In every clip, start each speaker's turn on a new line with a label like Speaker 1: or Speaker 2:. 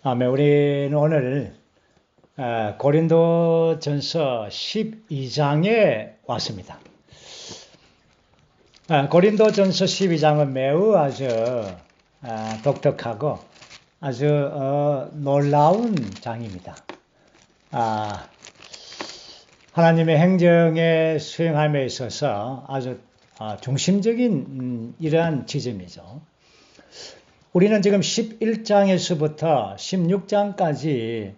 Speaker 1: 아멘. 우리는 오늘 고린도전서 12장에 왔습니다. 고린도전서 12장은 매우 아주 독특하고 아주 놀라운 장입니다. 하나님의 행정의 수행함에 있어서 아주 중심적인 이러한 지점이죠. 우리는 지금 11장에서부터 16장까지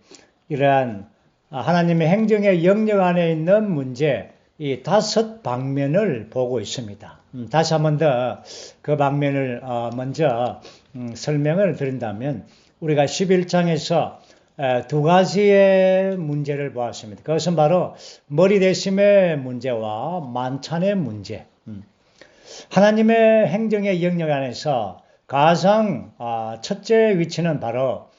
Speaker 1: 이러한 하나님의 행정의 영역 안에 있는 문제, 이 5방면을 보고 있습니다. 다시 한 번 더 그 방면을 먼저 설명을 드린다면, 우리가 11장에서 두 가지의 문제를 보았습니다. 그것은 바로 머리대심의 문제와 만찬의 문제. 하나님의 행정의 영역 안에서 가장 첫째 위치는 바로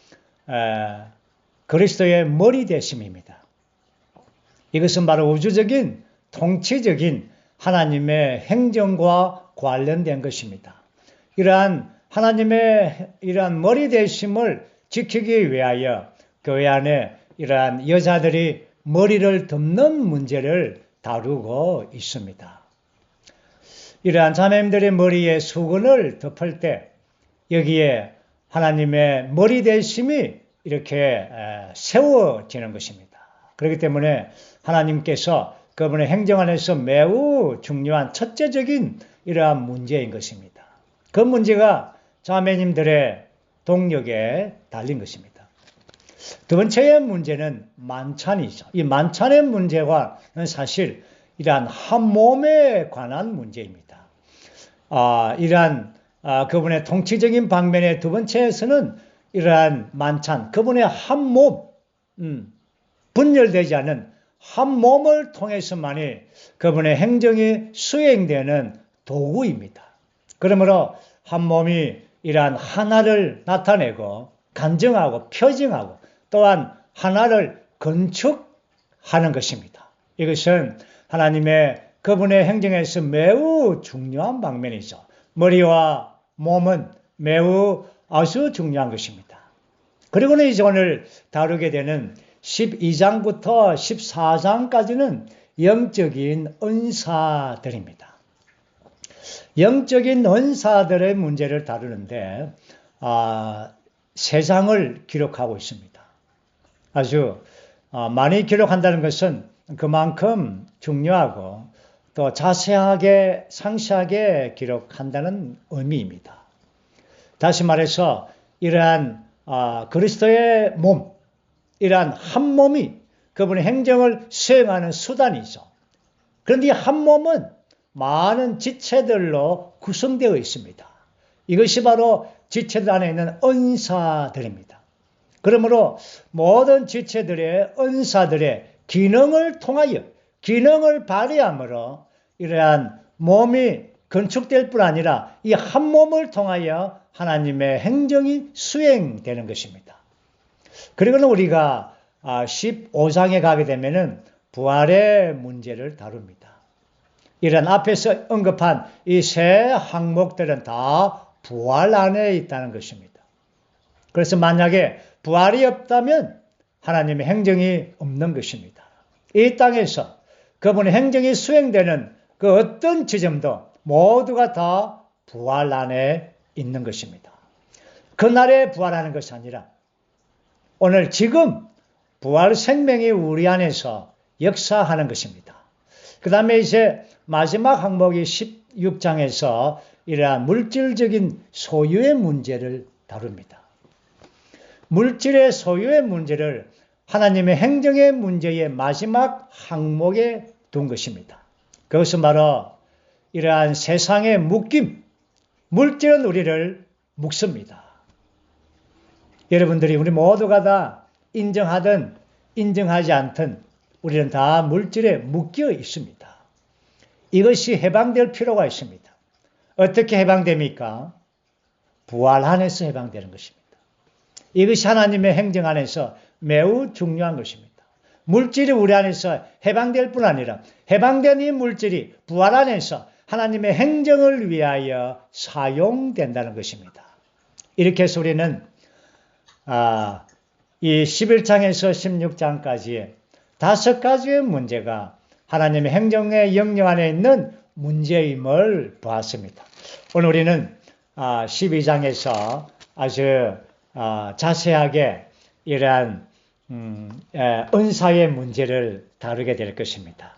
Speaker 1: 그리스도의 머리 되심입니다. 이것은 바로 우주적인 통치적인 하나님의 행정과 관련된 것입니다. 이러한 하나님의 이러한 머리 되심을 지키기 위하여 교회 안에 이러한 여자들이 머리를 덮는 문제를 다루고 있습니다. 이러한 자매님들의 머리에 수건을 덮을 때 여기에 하나님의 머리 되심이 이렇게 세워지는 것입니다. 그렇기 때문에 하나님께서 그분의 행정 안에서 매우 중요한 첫째적인 이러한 문제인 것입니다. 그 문제가 자매님들의 동력에 달린 것입니다. 두 번째의 문제는 만찬이죠. 이 만찬의 문제가 사실 이러한 한 몸에 관한 문제입니다. 이러한 그분의 통치적인 방면의 두 번째에서는 이러한 만찬, 그분의 한 몸, 분열되지 않은 한 몸을 통해서만이 그분의 행정이 수행되는 도구입니다. 그러므로 한 몸이 이러한 하나를 나타내고 간증하고 표징하고 또한 하나를 건축하는 것입니다. 이것은 하나님의 그분의 행정에서 매우 중요한 방면이죠. 머리와 몸은 매우 아주 중요한 것입니다. 그리고는 이제 오늘 다루게 되는 12장부터 14장까지는 영적인 은사들입니다. 영적인 은사들의 문제를 다루는데 3장을 기록하고 있습니다. 아주 많이 기록한다는 것은 그만큼 중요하고 또 자세하게 상세하게 기록한다는 의미입니다. 다시 말해서 이러한 그리스도의 몸, 이러한 한 몸이 그분의 행정을 수행하는 수단이죠. 그런데 이 한 몸은 많은 지체들로 구성되어 있습니다. 이것이 바로 지체들 안에 있는 은사들입니다. 그러므로 모든 지체들의 은사들의 기능을 통하여 기능을 발휘함으로 이러한 몸이 건축될 뿐 아니라 이 한 몸을 통하여 하나님의 행정이 수행되는 것입니다. 그리고는 우리가 15장에 가게 되면은 부활의 문제를 다룹니다. 이런 앞에서 언급한 이 세 항목들은 다 부활 안에 있다는 것입니다. 그래서 만약에 부활이 없다면 하나님의 행정이 없는 것입니다. 이 땅에서 그분의 행정이 수행되는 그 어떤 지점도 모두가 다 부활 안에 있는 것입니다. 그날에 부활하는 것이 아니라 오늘 지금 부활 생명이 우리 안에서 역사하는 것입니다. 그 다음에 이제 마지막 항목이 16장에서 이러한 물질적인 소유의 문제를 다룹니다. 물질의 소유의 문제를 하나님의 행정의 문제의 마지막 항목에 둔 것입니다. 그것은 바로 이러한 세상의 묶임, 물질은 우리를 묶습니다. 여러분들이 우리 모두가 다 인정하든 인정하지 않든 우리는 다 물질에 묶여 있습니다. 이것이 해방될 필요가 있습니다. 어떻게 해방됩니까? 부활 안에서 해방되는 것입니다. 이것이 하나님의 행정 안에서 매우 중요한 것입니다. 물질이 우리 안에서 해방될 뿐 아니라 해방된 이 물질이 부활 안에서 하나님의 행정을 위하여 사용된다는 것입니다. 이렇게 해서 우리는 이 11장에서 16장까지 5가지의 문제가 하나님의 행정의 영역 안에 있는 문제임을 보았습니다. 오늘 우리는 12장에서 아주 자세하게 이러한 은사의 문제를 다루게 될 것입니다.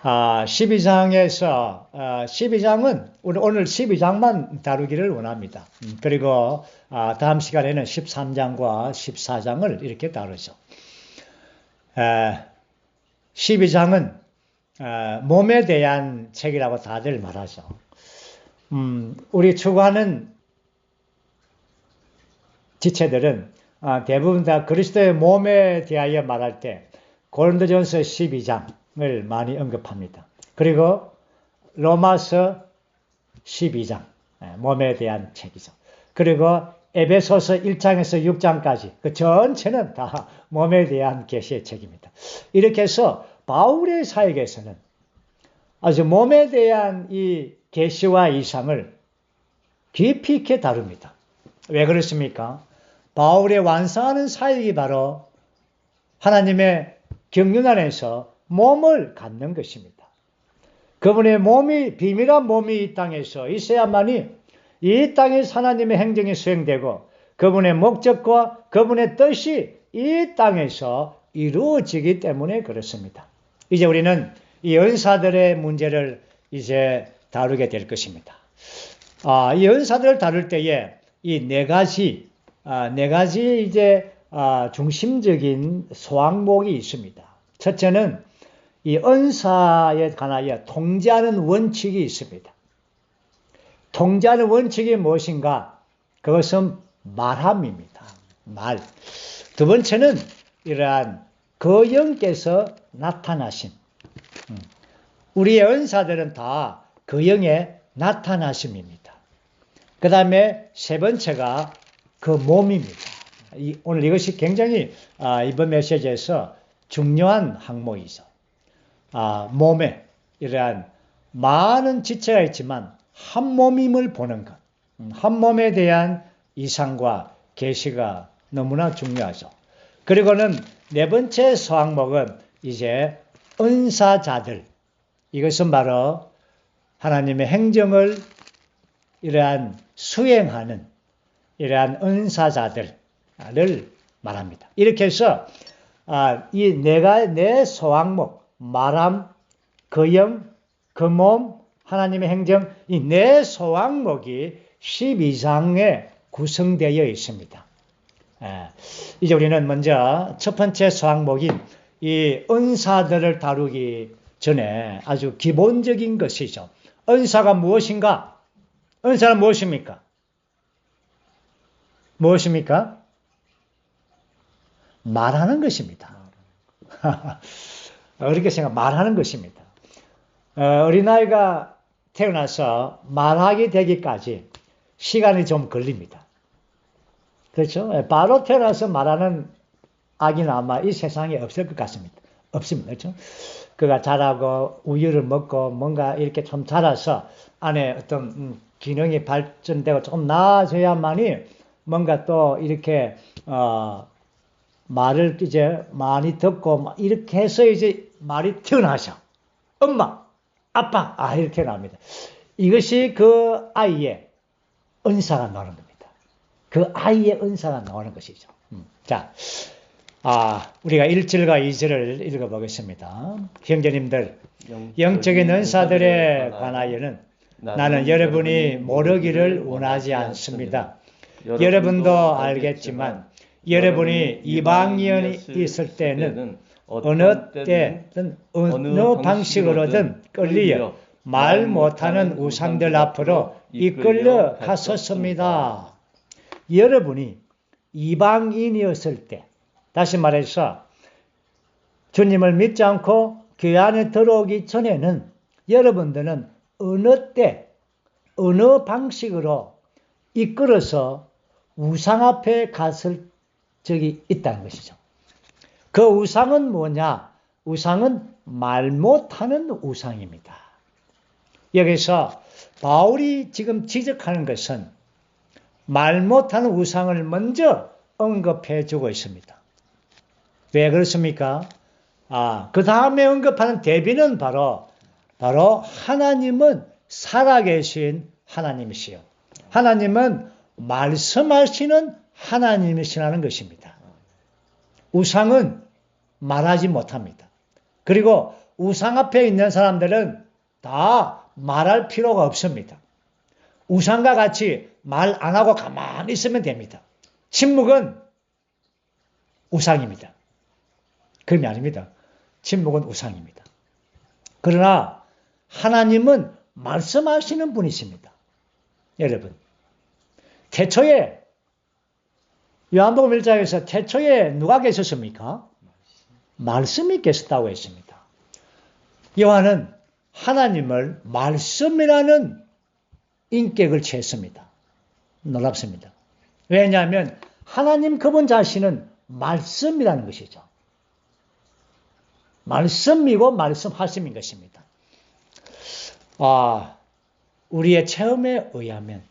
Speaker 1: 12장은 오늘 12장만 다루기를 원합니다. 그리고 다음 시간에는 13장과 14장을 이렇게 다루죠. 12장은 몸에 대한 책이라고 다들 말하죠. 우리 추구하는 지체들은 대부분 다 그리스도의 몸에 대하여 말할 때 고린도전서 12장을 많이 언급합니다. 그리고 로마서 12장, 몸에 대한 책이죠. 그리고 에베소서 1장에서 6장까지 그 전체는 다 몸에 대한 계시의 책입니다. 이렇게 해서 바울의 사역에서는 아주 몸에 대한 이 계시와 이상을 깊이 있게 다룹니다. 왜 그렇습니까? 바울의 완성하는 사역이 바로 하나님의 경륜 안에서 몸을 갖는 것입니다. 그분의 몸이, 비밀한 몸이 이 땅에서 있어야만이 이 땅에서 하나님의 행정이 수행되고 그분의 목적과 그분의 뜻이 이 땅에서 이루어지기 때문에 그렇습니다. 이제 우리는 이 은사들의 문제를 이제 다루게 될 것입니다. 이 은사들을 다룰 때에 이 네 가지 이제 중심적인 소항목이 있습니다. 첫째는 이 은사에 관하여 통제하는 원칙이 있습니다. 통제하는 원칙이 무엇인가? 그것은 말함입니다. 말. 두 번째는 이러한 그 영께서 나타나심. 우리의 은사들은 다 그 영의 나타나심입니다. 그 다음에 세 번째가 그 몸입니다. 오늘 이것이 굉장히 이번 메시지에서 중요한 항목이죠. 몸에 이러한 많은 지체가 있지만 한 몸임을 보는 것. 한 몸에 대한 이상과 계시가 너무나 중요하죠. 그리고는 네 번째 소항목은 이제 은사자들. 이것은 바로 하나님의 행정을 이러한 수행하는 이러한 은사자들을 말합니다. 이렇게 해서 이 네 소항목, 말함, 그 영, 그 몸, 하나님의 행정, 이 네 소항목이 12장에 구성되어 있습니다. 이제 우리는 먼저 첫 번째 소항목인 이 은사들을 다루기 전에 아주 기본적인 것이죠. 은사가 무엇인가? 은사는 무엇입니까? 무엇입니까? 말하는 것입니다. 어렵게 말하는 것입니다. 어린아이가 태어나서 말하게 되기까지 시간이 좀 걸립니다. 그렇죠? 바로 태어나서 말하는 아기는 아마 이 세상에 없을 것 같습니다. 없습니다. 그렇죠? 그가 자라고 우유를 먹고 뭔가 이렇게 좀 자라서 안에 어떤 기능이 발전되고 좀 나아져야만이 뭔가 또 이렇게 말을 이제 많이 듣고 이렇게 해서 이제 말이 튀어나와서 엄마, 아빠 이렇게 나옵니다. 이것이 그 아이의 은사가 나오는 겁니다. 그 아이의 은사가 나오는 것이죠. 자, 우리가 1절과 2절을 읽어보겠습니다. 형제님들, 영적인 은사들에 관하여는 나는 여러분이 모르기를 원하지 않습니다. 여러분도 알겠지만 여러분이 이방인이 있을 때는 어느 때든 어느 방식으로든 끌리어 말 못하는 우상들 앞으로 이끌려 갔었습니다. 여러분이 이방인이었을 때, 다시 말해서 주님을 믿지 않고 교회 안에 들어오기 전에는 여러분들은 어느 때, 어느 방식으로 이끌어서 우상 앞에 갔을 적이 있다는 것이죠. 그 우상은 뭐냐? 우상은 말 못하는 우상입니다. 여기서 바울이 지금 지적하는 것은 말 못하는 우상을 먼저 언급해 주고 있습니다. 왜 그렇습니까? 그 다음에 언급하는 대비는 바로 하나님은 살아계신 하나님이시요. 하나님은 말씀하시는 하나님이시라는 것입니다. 우상은 말하지 못합니다. 그리고 우상 앞에 있는 사람들은 다 말할 필요가 없습니다. 우상과 같이 말 안 하고 가만히 있으면 됩니다. 침묵은 우상입니다. 그럼이 아닙니다. 침묵은 우상입니다. 그러나 하나님은 말씀하시는 분이십니다. 여러분, 태초에 요한복음 1장에서 태초에 누가 계셨습니까? 말씀이 계셨다고 했습니다. 요한은 하나님을 말씀이라는 인격을 취했습니다. 놀랍습니다. 왜냐하면 하나님 그분 자신은 말씀이라는 것이죠. 말씀이고 말씀하심인 것입니다. 우리의 체험에 의하면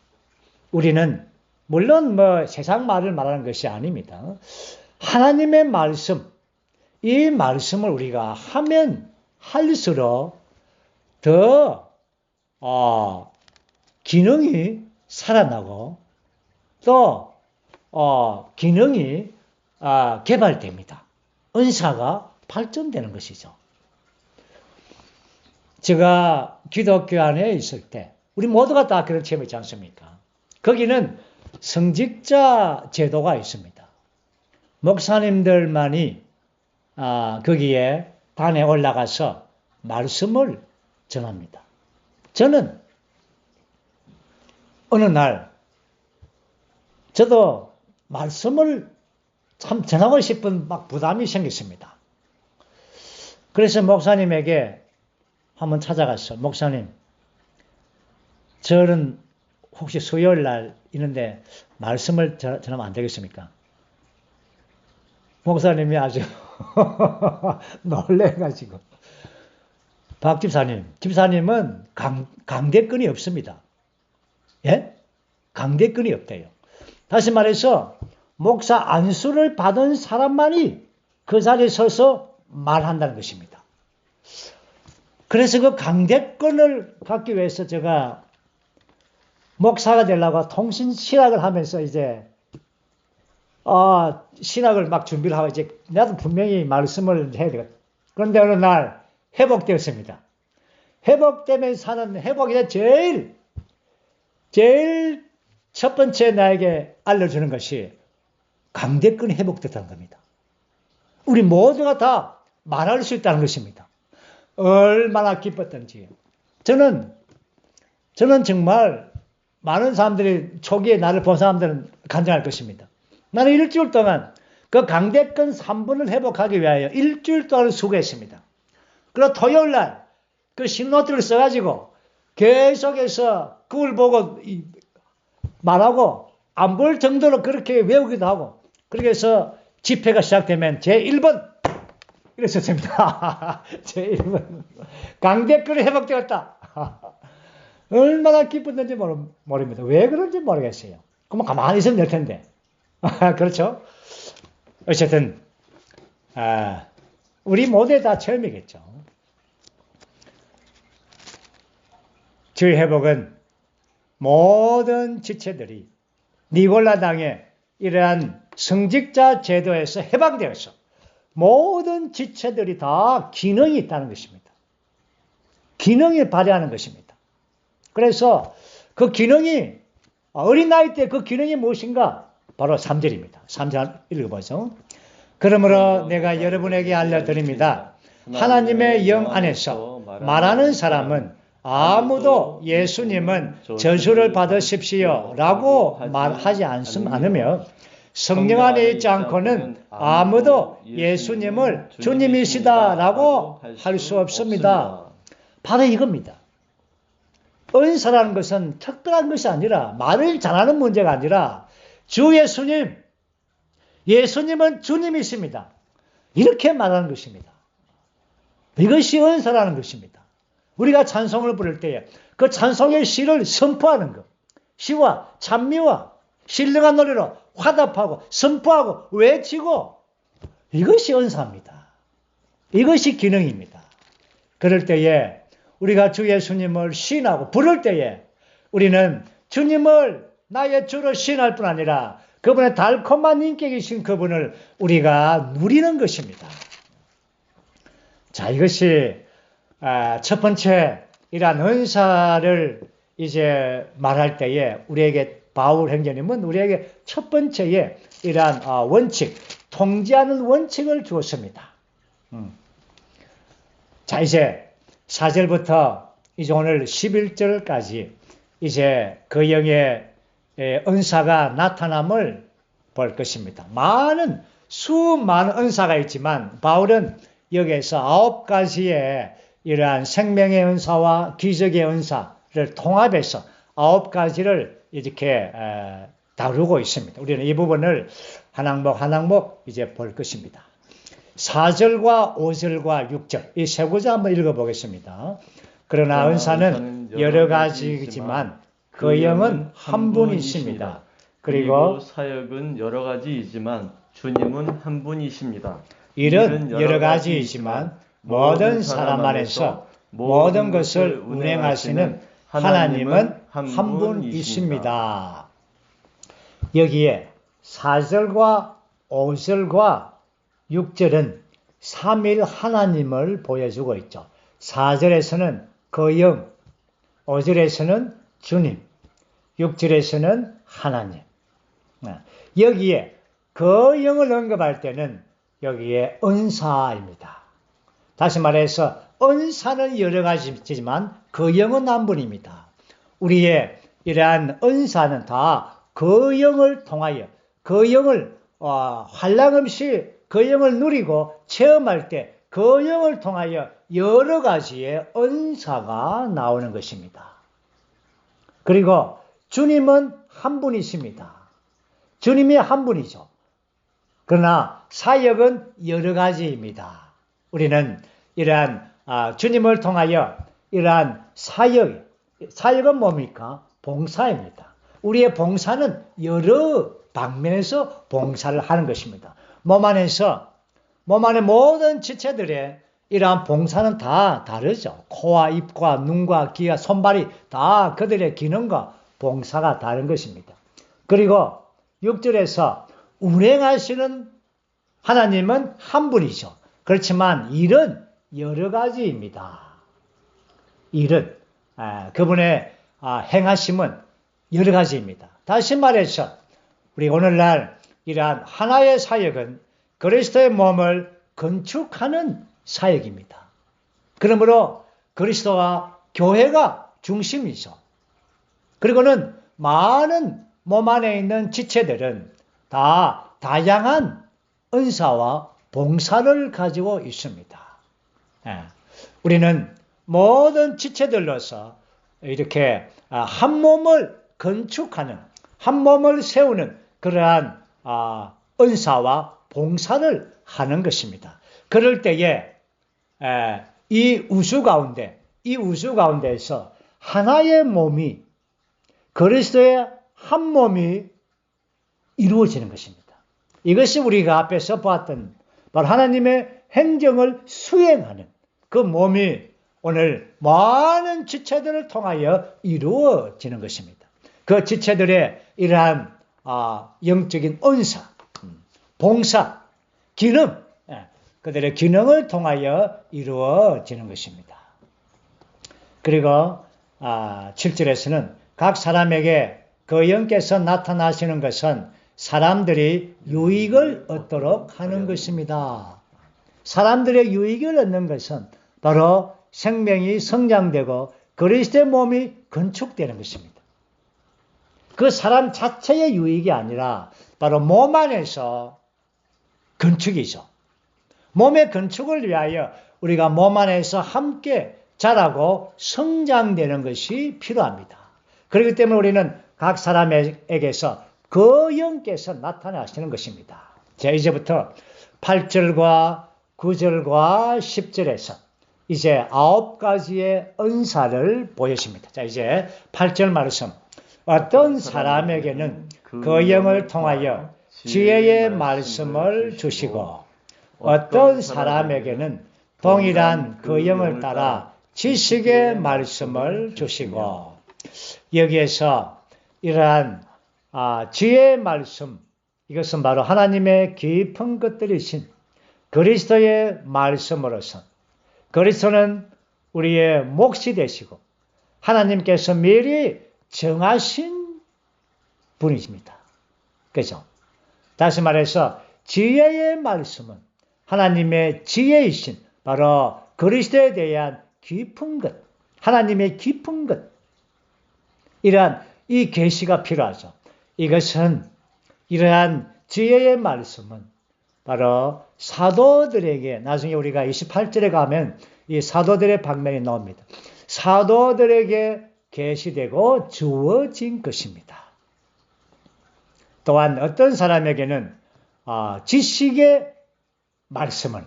Speaker 1: 우리는 물론 세상 말을 말하는 것이 아닙니다. 하나님의 말씀, 이 말씀을 우리가 하면 할수록 더 기능이 살아나고 또 기능이 개발됩니다. 은사가 발전되는 것이죠. 제가 기독교 안에 있을 때 우리 모두가 다 그런 체험이지 않습니까? 거기는 성직자 제도가 있습니다. 목사님들만이 거기에 단에 올라가서 말씀을 전합니다. 저는 어느 날 저도 말씀을 참 전하고 싶은 부담이 생겼습니다. 그래서 목사님에게 한번 찾아갔어. 목사님, 저는 혹시 수요일 날 있는데 말씀을 전하면 안 되겠습니까? 목사님이 아주 놀래가지고 박 집사님은 강대권이 없습니다. 예? 강대권이 없대요. 다시 말해서 목사 안수를 받은 사람만이 그 자리에 서서 말한다는 것입니다. 그래서 그 강대권을 갖기 위해서 제가 목사가 되려고 통신 신학을 하면서 이제 신학을 막 준비를 하고 이제 나도 분명히 말씀을 해야 되겠다. 그런데 어느 날 회복되었습니다. 회복되면서 하는 회복이 제일 첫 번째 나에게 알려주는 것이 강대권이 회복됐다는 겁니다. 우리 모두가 다 말할 수 있다는 것입니다. 얼마나 기뻤던지요. 저는 정말 많은 사람들이 초기에 나를 본 사람들은 간증할 것입니다. 나는 일주일 동안 그 강대권 3분을 회복하기 위하여 일주일 동안 수고했습니다. 그리고 토요일 날 그 신노트를 써가지고 계속해서 그걸 보고 말하고 안 볼 정도로 그렇게 외우기도 하고 그렇게 해서 집회가 시작되면 제1번 이랬었습니다. 제1번 강대권이 회복되었다. 얼마나 기쁜지 모릅니다. 왜 그런지 모르겠어요. 그러면 가만히 있으면 될 텐데. 그렇죠? 어쨌든 우리 모두에 다 체험이겠죠. 주의 회복은 모든 지체들이 니골라 당의 이러한 성직자 제도에서 해방되어서 모든 지체들이 다 기능이 있다는 것입니다. 기능을 발휘하는 것입니다. 그래서 그 기능이 어린 나이 때 그 기능이 무엇인가? 바로 3절입니다. 3절 읽어보죠. 그러므로 내가 여러분에게 알려드립니다. 하나님의 영 안에서 말하는 사람은 아무도 예수님은 저주를 받으십시오 라고 말하지 않으며 성령 안에 있지 않고는 아무도 예수님을 주님이시다 라고 할 수 없습니다. 바로 이겁니다. 은사라는 것은 특별한 것이 아니라 말을 잘하는 문제가 아니라 주 예수님은 주님이십니다. 이렇게 말하는 것입니다. 이것이 은사라는 것입니다. 우리가 찬송을 부를 때에 그 찬송의 시를 선포하는 것, 시와 찬미와 신령한 노래로 화답하고 선포하고 외치고 이것이 은사입니다. 이것이 기능입니다. 그럴 때에 우리가 주 예수님을 시인하고 부를 때에 우리는 주님을 나의 주로 시인할 뿐 아니라 그분의 달콤한 인격이신 그분을 우리가 누리는 것입니다. 자, 이것이 첫 번째 이러한 은사를 이제 말할 때에 우리에게 바울 행전님은 우리에게 첫 번째에 이러한 원칙, 통제하는 원칙을 주었습니다. 자, 이제 4절부터 이제 오늘 11절까지 이제 그 영의 은사가 나타남을 볼 것입니다. 수많은 은사가 있지만 바울은 여기에서 9가지의 이러한 생명의 은사와 기적의 은사를 통합해서 9가지를 이렇게 다루고 있습니다. 우리는 이 부분을 한 항목 이제 볼 것입니다. 4절과 5절과 6절 이 세 구절 한번 읽어보겠습니다. 그러나 은사는 여러 가지이지만 그 영은 한 분이십니다. 그리고
Speaker 2: 사역은 여러 가지이지만 주님은 한 분이십니다.
Speaker 1: 일은 여러 가지이지만 모든 사람 안에서 모든 것을 운행하시는 하나님은 한 분이십니다. 여기에 4절과 5절과 6절은 삼일 하나님을 보여주고 있죠. 4절에서는 그 영, 5절에서는 주님, 6절에서는 하나님. 여기에 그 영을 언급할 때는 여기에 은사입니다. 다시 말해서 은사는 여러 가지지만 그 영은 한 분입니다. 우리의 이러한 은사는 다 그 영을 통하여 그 영을 한량없이 그 영을 누리고 체험할 때 그 영을 통하여 여러 가지의 은사가 나오는 것입니다. 그리고 주님은 한 분이십니다. 주님이 한 분이죠. 그러나 사역은 여러 가지입니다. 우리는 이러한 주님을 통하여 이러한 사역은 뭡니까? 봉사입니다. 우리의 봉사는 여러 방면에서 봉사를 하는 것입니다. 몸 안의 모든 지체들의 이러한 봉사는 다 다르죠. 코와 입과 눈과 귀와 손발이 다 그들의 기능과 봉사가 다른 것입니다. 그리고 6절에서 운행하시는 하나님은 한 분이죠. 그렇지만 일은 여러 가지입니다. 일은 그분의 행하심은 여러 가지입니다. 다시 말해서 우리 오늘날 이러한 하나의 사역은 그리스도의 몸을 건축하는 사역입니다. 그러므로 그리스도와 교회가 중심이죠. 그리고는 많은 몸 안에 있는 지체들은 다 다양한 은사와 봉사를 가지고 있습니다. 우리는 모든 지체들로서 이렇게 한 몸을 건축하는, 한 몸을 세우는 그러한 은사와 봉사를 하는 것입니다. 그럴 때에 이 우주 가운데에서 하나의 몸이 그리스도의 한 몸이 이루어지는 것입니다. 이것이 우리가 앞에서 보았던 바로 하나님의 행정을 수행하는 그 몸이 오늘 많은 지체들을 통하여 이루어지는 것입니다. 그 지체들의 이러한 영적인 은사, 봉사, 기능, 그들의 기능을 통하여 이루어지는 것입니다. 그리고 7절에서는 각 사람에게 그 영께서 나타나시는 것은 사람들이 유익을 얻도록 하는 것입니다. 사람들의 유익을 얻는 것은 바로 생명이 성장되고 그리스도의 몸이 건축되는 것입니다. 그 사람 자체의 유익이 아니라 바로 몸 안에서 건축이죠. 몸의 건축을 위하여 우리가 몸 안에서 함께 자라고 성장되는 것이 필요합니다. 그렇기 때문에 우리는 각 사람에게서 그 영께서 나타나시는 것입니다. 자, 이제부터 8절과 9절과 10절에서 이제 9가지의 은사를 보여줍니다. 자, 이제 8절 말씀. 어떤 사람에게는 그 영을 통하여 지혜의 말씀을 주시고 어떤 사람에게는 동일한 그 영을 따라 지식의 말씀을 주시고 여기에서 이러한 지혜의 말씀 이것은 바로 하나님의 깊은 것들이신 그리스도의 말씀으로서 그리스도는 우리의 몫이 되시고 하나님께서 미리 정하신 분이십니다. 그죠? 다시 말해서 지혜의 말씀은 하나님의 지혜이신 바로 그리스도에 대한 깊은 것, 하나님의 깊은 것 이러한 이 계시가 필요하죠. 이것은 이러한 지혜의 말씀은 바로 사도들에게 나중에 우리가 28절에 가면 이 사도들의 방면이 나옵니다. 사도들에게 계시되고 주어진 것입니다. 또한 어떤 사람에게는 지식의 말씀은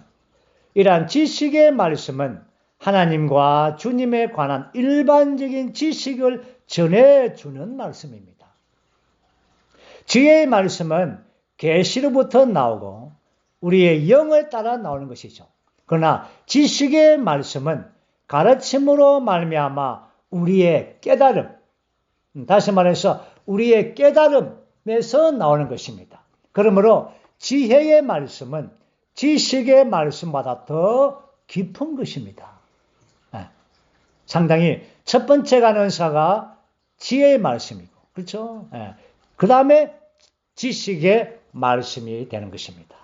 Speaker 1: 이러한 지식의 말씀은 하나님과 주님에 관한 일반적인 지식을 전해주는 말씀입니다. 지혜의 말씀은 계시로부터 나오고 우리의 영을 따라 나오는 것이죠. 그러나 지식의 말씀은 가르침으로 말미암아 우리의 깨달음, 다시 말해서 우리의 깨달음에서 나오는 것입니다. 그러므로 지혜의 말씀은 지식의 말씀보다 더 깊은 것입니다. 상당히 첫 번째 간언사가 지혜의 말씀이고, 그렇죠? 그 다음에 지식의 말씀이 되는 것입니다.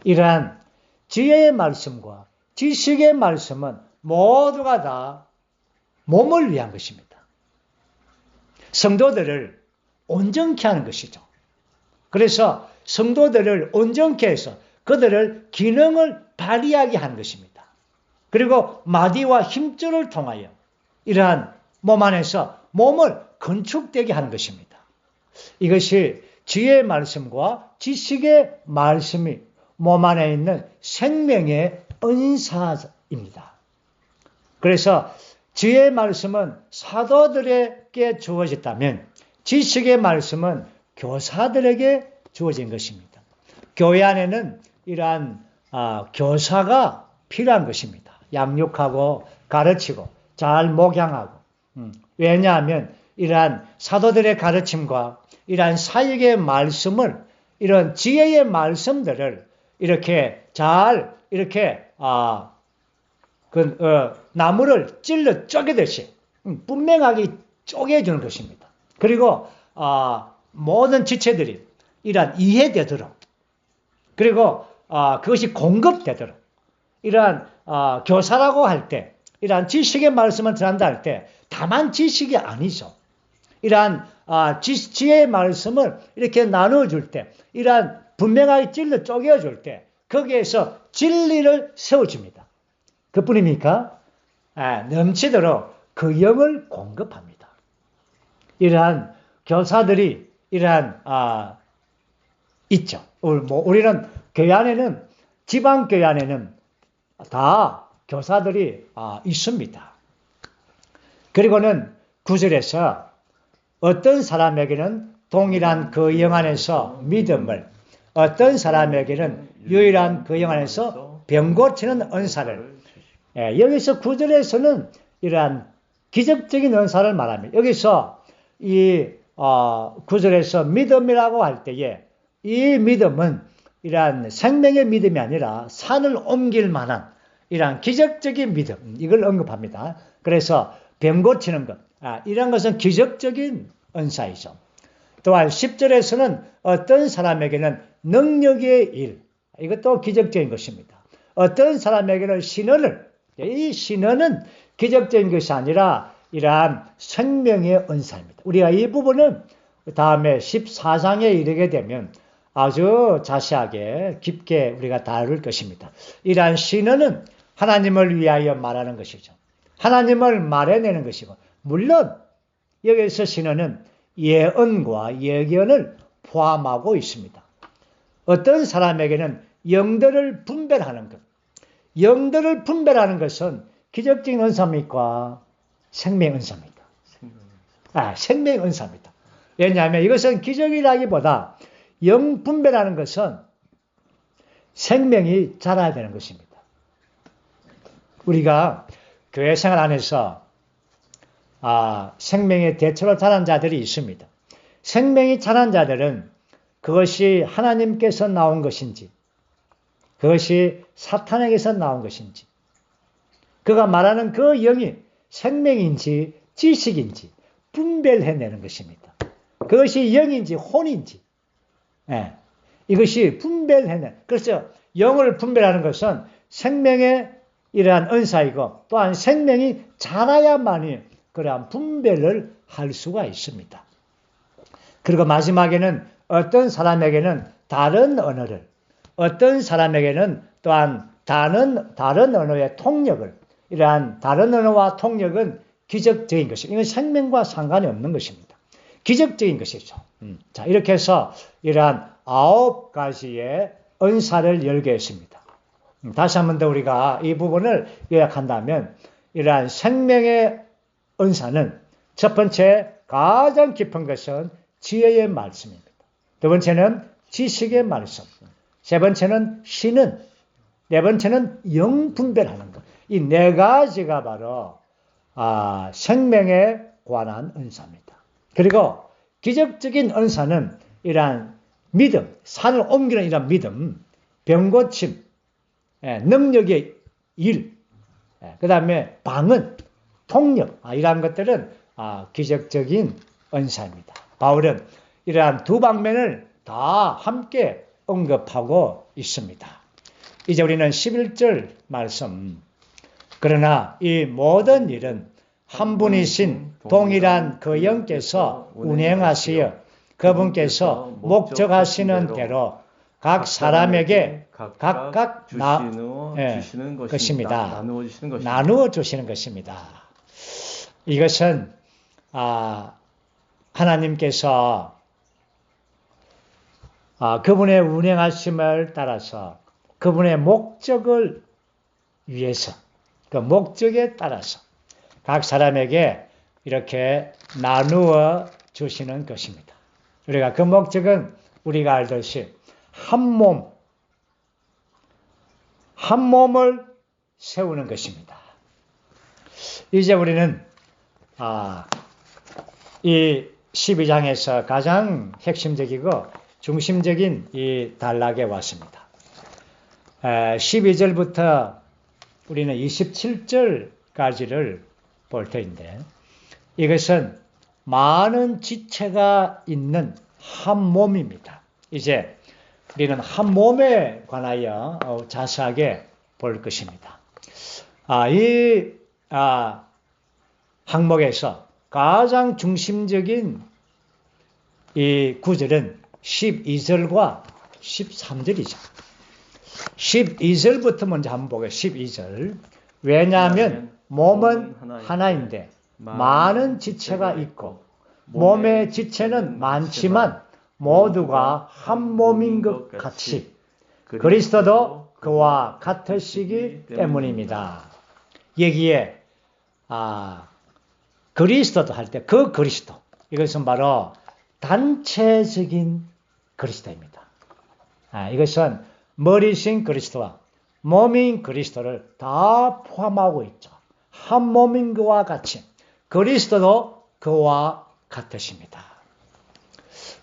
Speaker 1: 이러한 지혜의 말씀과 지식의 말씀은 모두가 다 몸을 위한 것입니다. 성도들을 온전케 하는 것이죠. 그래서 성도들을 온전케 해서 그들을 기능을 발휘하게 하는 것입니다. 그리고 마디와 힘줄을 통하여 이러한 몸 안에서 몸을 건축되게 하는 것입니다. 이것이 지혜의 말씀과 지식의 말씀이 몸 안에 있는 생명의 은사입니다. 그래서 지혜의 말씀은 사도들에게 주어졌다면 지식의 말씀은 교사들에게 주어진 것입니다. 교회 안에는 이러한 교사가 필요한 것입니다. 양육하고 가르치고 잘 목양하고 왜냐하면 이러한 사도들의 가르침과 이러한 사역의 말씀을 이런 지혜의 말씀들을 이렇게 잘 이렇게 나무를 찔러 쪼개듯이 분명하게 쪼개주는 것입니다. 그리고 모든 지체들이 이러한 이해되도록 그리고 그것이 공급되도록 이러한 교사라고 할 때 이러한 지식의 말씀을 전한다 할 때 다만 지식이 아니죠. 이러한 지혜의 말씀을 이렇게 나눠줄 때 이러한 분명하게 찔러 쪼개줄 때 거기에서 진리를 세워줍니다. 그뿐입니까? 넘치도록 그 영을 공급합니다. 이러한 교사들이 이러한 있죠. 우리는 교회 안에는 지방 교회 안에는 다 교사들이 있습니다. 그리고는 9절에서 어떤 사람에게는 동일한 그 영 안에서 믿음을 어떤 사람에게는 유일한 그 영 안에서 병 고치는 은사를 여기서 9절에서는 이러한 기적적인 은사를 말합니다. 여기서 이 9절에서 믿음이라고 할 때에 이 믿음은 이러한 생명의 믿음이 아니라 산을 옮길 만한 이러한 기적적인 믿음 이걸 언급합니다. 그래서 병 고치는 것 이런 것은 기적적인 은사이죠. 또한 10절에서는 어떤 사람에게는 능력의 일 이것도 기적적인 것입니다. 어떤 사람에게는 신언을 이 신언은 기적적인 것이 아니라 이러한 생명의 은사입니다. 우리가 이 부분은 다음에 14장에 이르게 되면 아주 자세하게 깊게 우리가 다룰 것입니다. 이러한 신언은 하나님을 위하여 말하는 것이죠. 하나님을 말해내는 것이고 물론 여기서 신언은 예언과 예견을 포함하고 있습니다. 어떤 사람에게는 영들을 분별하는 것. 영들을 분별하는 것은 기적적인 은사입니까? 생명 은사입니까? 생명 은사입니다. 왜냐하면 이것은 기적이라기보다 영분배라는 것은 생명이 자라야 되는 것입니다. 우리가 교회 생활 안에서 생명의 대처로 자란 자들이 있습니다. 생명이 자란 자들은 그것이 하나님께서 나온 것인지, 그것이 사탄에게서 나온 것인지, 그가 말하는 그 영이 생명인지 지식인지 분별을 해내는 것입니다. 그것이 영인지 혼인지, 이것이 분별을 해내. 그래서 영을 분별하는 것은 생명의 이러한 은사이고, 또한 생명이 자라야만이 그러한 분별을 할 수가 있습니다. 그리고 마지막에는 어떤 사람에게는 다른 언어를, 어떤 사람에게는 또한 다른 언어의 통역을, 이러한 다른 언어와 통역은 기적적인 것입니다. 이건 생명과 상관이 없는 것입니다. 기적적인 것이죠. 자, 이렇게 해서 이러한 9가지의 은사를 열게 했습니다. 다시 한 번 더 우리가 이 부분을 요약한다면, 이러한 생명의 은사는 첫 번째 가장 깊은 것은 지혜의 말씀입니다. 두 번째는 지식의 말씀. 세 번째는 신은. 네 번째는 영 분별하는 것. 이 네 가지가 바로 생명에 관한 은사입니다. 그리고 기적적인 은사는 이러한 믿음, 산을 옮기는 이러한 믿음, 병고침, 능력의 일, 그 다음에 방언, 통역, 이러한 것들은 기적적인 은사입니다. 바울은 이러한 두 방면을 다 함께 언급하고 있습니다. 이제 우리는 11절 말씀. 그러나 이 모든 일은 한 분이신 동일한 그 영께서 운행하시어 그분께서 목적하시는 대로 각 사람에게 각각 주시는 것입니다. 나누어 주시는 것입니다. 이것은 하나님께서 그분의 운행하심을 따라서 그분의 목적을 위해서, 그 목적에 따라서 각 사람에게 이렇게 나누어 주시는 것입니다. 우리가 그 목적은 우리가 알듯이 한 몸을 세우는 것입니다. 이제 우리는 이 12장에서 가장 핵심적이고 중심적인 이 단락에 왔습니다. 12절부터 우리는 27절까지를 볼 터인데, 이것은 많은 지체가 있는 한 몸입니다. 이제 우리는 한 몸에 관하여 자세하게 볼 것입니다. 이 항목에서 가장 중심적인 이 구절은 12절과 13절이죠. 12절부터 먼저 한번 보겠습니다. 12절. 왜냐하면 몸은 하나인데 많은 지체가 있고 몸의 지체는 많지만 모두가 한 몸인 것 같이 그리스도도 그와 같으시기 때문입니다. 여기에 그리스도도 할 때 그 그리스도, 이것은 바로 단체적인 그리스도입니다. 이것은 머리신 그리스도와 몸인 그리스도를 다 포함하고 있죠. 한 몸인 그와 같이 그리스도도 그와 같으십니다.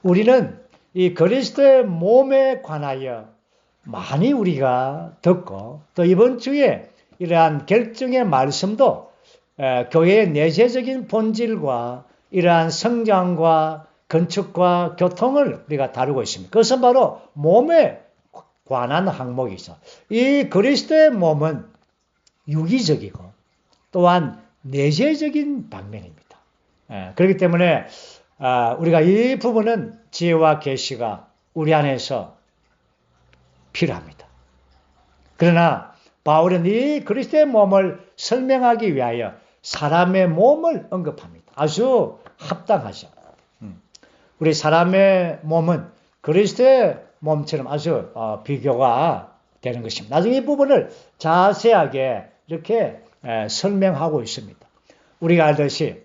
Speaker 1: 우리는 이 그리스도의 몸에 관하여 많이 우리가 듣고, 또 이번 주에 이러한 결정의 말씀도 교회의 내재적인 본질과 이러한 성장과 건축과 교통을 우리가 다루고 있습니다. 그것은 바로 몸에 관한 항목이죠. 이 그리스도의 몸은 유기적이고 또한 내재적인 방면입니다. 그렇기 때문에 우리가 이 부분은 지혜와 계시가 우리 안에서 필요합니다. 그러나 바울은 이 그리스도의 몸을 설명하기 위하여 사람의 몸을 언급합니다. 아주 합당하죠. 우리 사람의 몸은 그리스도의 몸처럼 아주 비교가 되는 것입니다. 나중에 이 부분을 자세하게 이렇게 설명하고 있습니다. 우리가 알듯이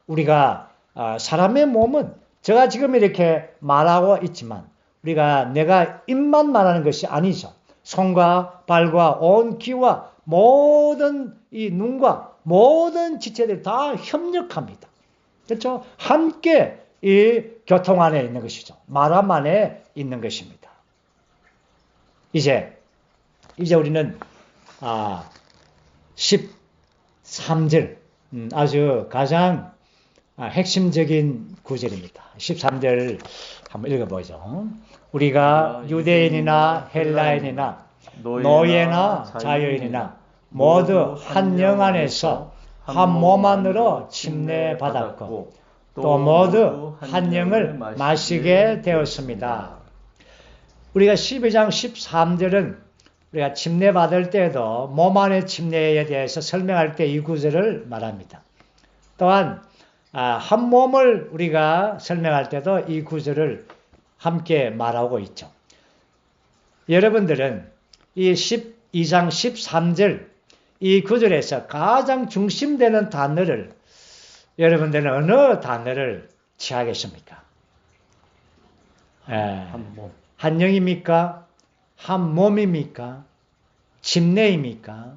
Speaker 1: 우리가 사람의 몸은 제가 지금 이렇게 말하고 있지만 우리가 내가 입만 말하는 것이 아니죠. 손과 발과 온 귀와 모든 이 눈과 모든 지체들이 다 협력합니다. 그렇죠? 함께 이 교통 안에 있는 것이죠. 말함 안에 있는 것입니다. 이제 우리는 13절 아주 가장 핵심적인 구절입니다. 13절 한번 읽어보죠. 우리가 유대인이나 헬라인이나 노예나 자유인이나 모두 한 영 안에서 한 몸 안으로 침례받았고 또 모두 한 영을 마시게 되었습니다. 우리가 12장 13절은 우리가 침례받을 때도 몸 안의 침례에 대해서 설명할 때 이 구절을 말합니다. 또한 한 몸을 우리가 설명할 때도 이 구절을 함께 말하고 있죠. 여러분들은 이 12장 13절 이 구절에서 가장 중심되는 단어를 여러분들은 어느 단어를 취하겠습니까?
Speaker 2: 한 몸.
Speaker 1: 한 영입니까? 한 몸입니까? 침례입니까?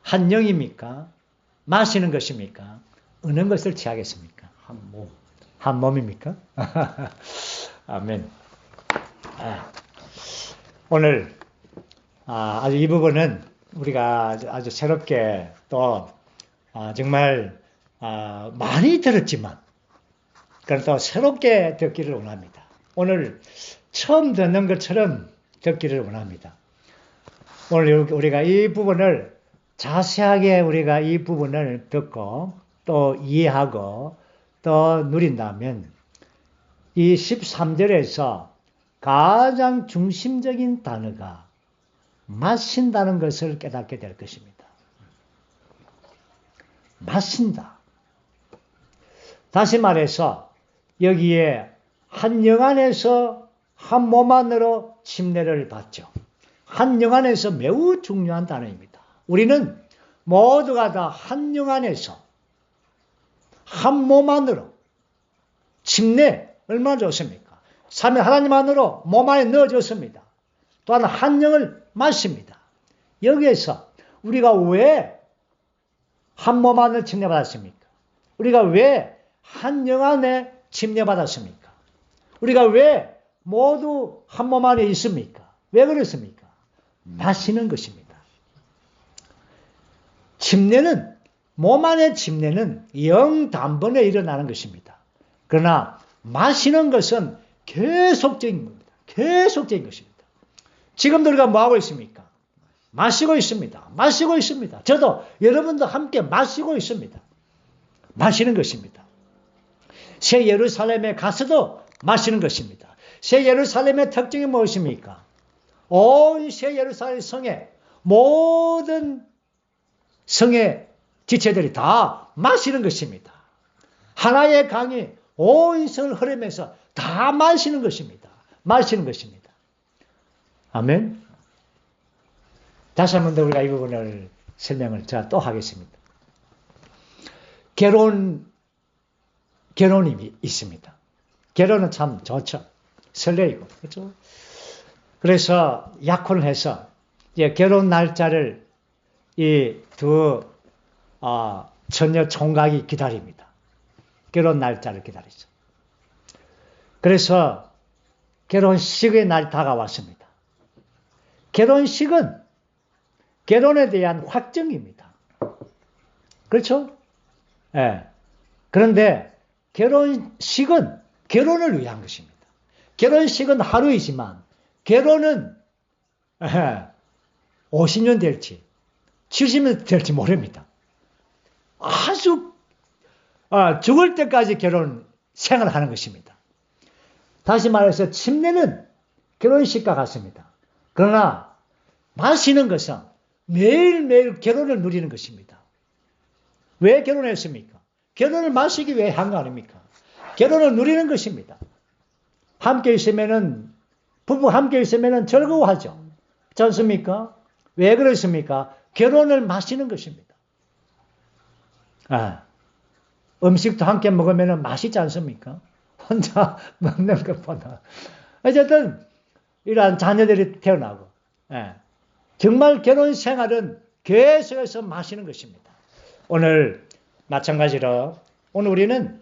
Speaker 1: 한 영입니까? 마시는 것입니까? 어느 것을 취하겠습니까?
Speaker 2: 한 몸.
Speaker 1: 한 몸입니까? 아멘. 오늘 아주 이 부분은 우리가 아주 새롭게 또 정말 많이 들었지만 그건 또 새롭게 듣기를 원합니다. 오늘 처음 듣는 것처럼 듣기를 원합니다. 오늘 우리가 이 부분을 자세하게 우리가 이 부분을 듣고 또 이해하고 또 누린다면 이 13절에서 가장 중심적인 단어가 마신다는 것을 깨닫게 될 것입니다. 마신다. 다시 말해서 여기에 한 영 안에서 한 몸 안으로 침례를 받죠. 한 영 안에서 매우 중요한 단어입니다. 우리는 모두가 다 한 영 안에서 한 몸 안으로 침례 얼마나 좋습니까? 삼위 하나님 안으로 몸 안에 넣어줬습니다. 또한 한 영을 마십니다. 여기에서 우리가 왜 한 몸 안을 침례받았습니까? 우리가 왜 한 영 안에 침례받았습니까? 우리가 왜 모두 한 몸 안에 있습니까? 왜 그렇습니까? 마시는 것입니다. 침례는 몸 안의 침례는 영 단번에 일어나는 것입니다. 그러나 마시는 것은 계속적인 겁니다. 계속적인 것입니다. 지금도 우리가 뭐하고 있습니까? 마시고 있습니다. 마시고 있습니다. 저도 여러분도 함께 마시고 있습니다. 마시는 것입니다. 새 예루살렘에 가서도 마시는 것입니다. 새 예루살렘의 특징이 무엇입니까? 온 새 예루살렘 성에 모든 성의 지체들이 다 마시는 것입니다. 하나의 강이 온 성을 흐르면서 다 마시는 것입니다. 마시는 것입니다. 아멘. 다시 한 번 더 우리가 이 부분을 설명을 제가 또 하겠습니다. 결혼이 있습니다. 결혼은 참 좋죠. 설레이고, 그렇죠? 그래서 약혼을 해서 이제 결혼 날짜를 이 두 처녀 총각이 기다립니다. 결혼 날짜를 기다리죠. 그래서 결혼식의 날 다가왔습니다. 결혼식은 결혼에 대한 확정입니다. 그렇죠? 예. 그런데 결혼식은 결혼을 위한 것입니다. 결혼식은 하루이지만 결혼은 50년 될지 70년 될지 모릅니다. 아주 죽을 때까지 결혼 생활을 하는 것입니다. 다시 말해서 침례는 결혼식과 같습니다. 그러나 마시는 것은 매일매일 결혼을 누리는 것입니다. 왜 결혼했습니까? 결혼을 마시기 위해 한 거 아닙니까? 결혼을 누리는 것입니다. 함께 있으면은 부부 함께 있으면은 즐거워하죠. 그렇지 않습니까? 왜 그렇습니까? 결혼을 마시는 것입니다. 음식도 함께 먹으면 맛있지 않습니까? 혼자 먹는 것보다. 어쨌든 이러한 자녀들이 태어나고 정말 결혼 생활은 교회 속에서 마시는 것입니다. 오늘 마찬가지로 오늘 우리는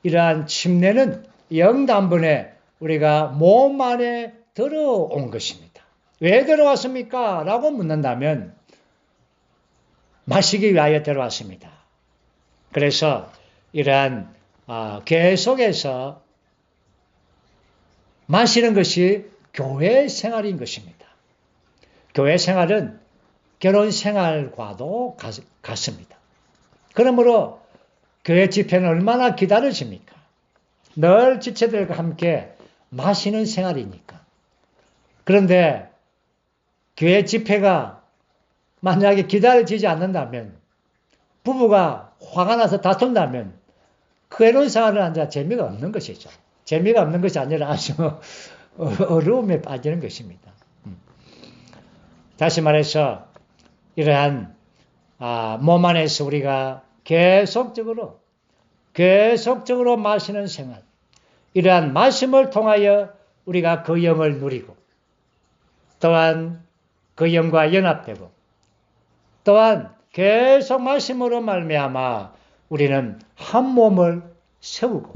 Speaker 1: 이러한 침례는 영단번에 우리가 몸 안에 들어온 것입니다. 왜 들어왔습니까? 라고 묻는다면 마시기 위하여 들어왔습니다. 그래서 이러한 교회 속에서 마시는 것이 교회 생활인 것입니다. 교회 생활은 결혼 생활과도 같습니다. 그러므로 교회 집회는 얼마나 기다려집니까? 늘 지체들과 함께 마시는 생활이니까. 그런데 교회 집회가 만약에 기다려지지 않는다면, 부부가 화가 나서 다툰다면 그 결혼 생활은 앉아 재미가 없는 것이죠. 재미가 없는 것이 아니라 아주 어려움에 빠지는 것입니다. 다시 말해서 이러한 몸 안에서 우리가 계속적으로 마시는 생활, 이러한 마심을 통하여 우리가 그 영을 누리고 또한 그 영과 연합되고 또한 계속 마심으로 말미암아 우리는 한 몸을 세우고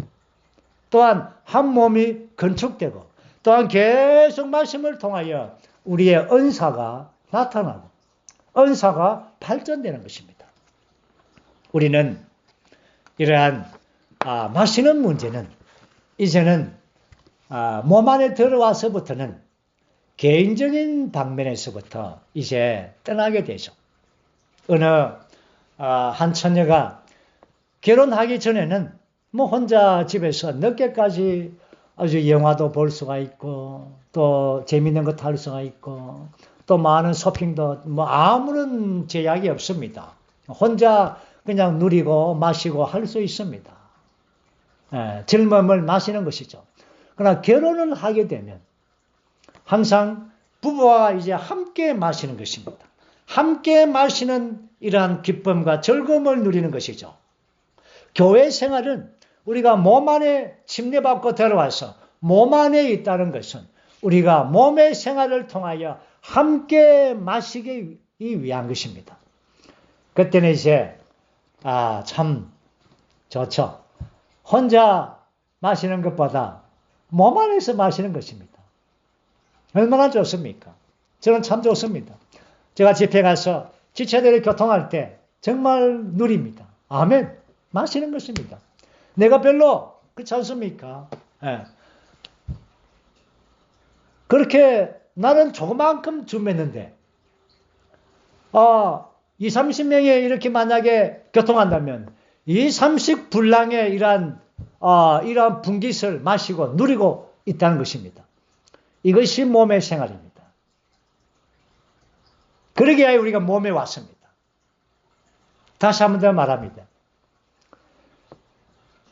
Speaker 1: 또한 한 몸이 건축되고 또한 계속 마심을 통하여 우리의 은사가 나타나고 은사가 발전되는 것입니다. 우리는 이러한 마시는 문제는 이제는 몸 안에 들어와서부터는 개인적인 방면에서부터 이제 떠나게 되죠. 어느 한 처녀가 결혼하기 전에는 뭐 혼자 집에서 늦게까지 아주 영화도 볼 수가 있고 또 재밌는 것도 할 수가 있고 또 많은 쇼핑도 뭐 아무런 제약이 없습니다. 혼자 그냥 누리고 마시고 할 수 있습니다. 젊음을 마시는 것이죠. 그러나 결혼을 하게 되면 항상 부부와 이제 함께 마시는 것입니다. 함께 마시는 이러한 기쁨과 즐거움을 누리는 것이죠. 교회 생활은 우리가 몸 안에 침례받고 들어와서 몸 안에 있다는 것은 우리가 몸의 생활을 통하여 함께 마시기 위한 것입니다. 그때는 이제 참 좋죠. 혼자 마시는 것보다 몸 안에서 마시는 것입니다. 얼마나 좋습니까? 저는 참 좋습니다. 제가 집회 가서 지체들이 교통할 때 정말 누립니다. 아멘. 마시는 것입니다. 내가 별로 그렇지 않습니까? 그렇게 나는 조그만큼 줌했는데 20, 30명이 이렇게 만약에 교통한다면 20, 30 분량의 이러한 분깃을 마시고 누리고 있다는 것입니다. 이것이 몸의 생활입니다. 그러기에 우리가 몸에 왔습니다. 다시 한 번 더 말합니다.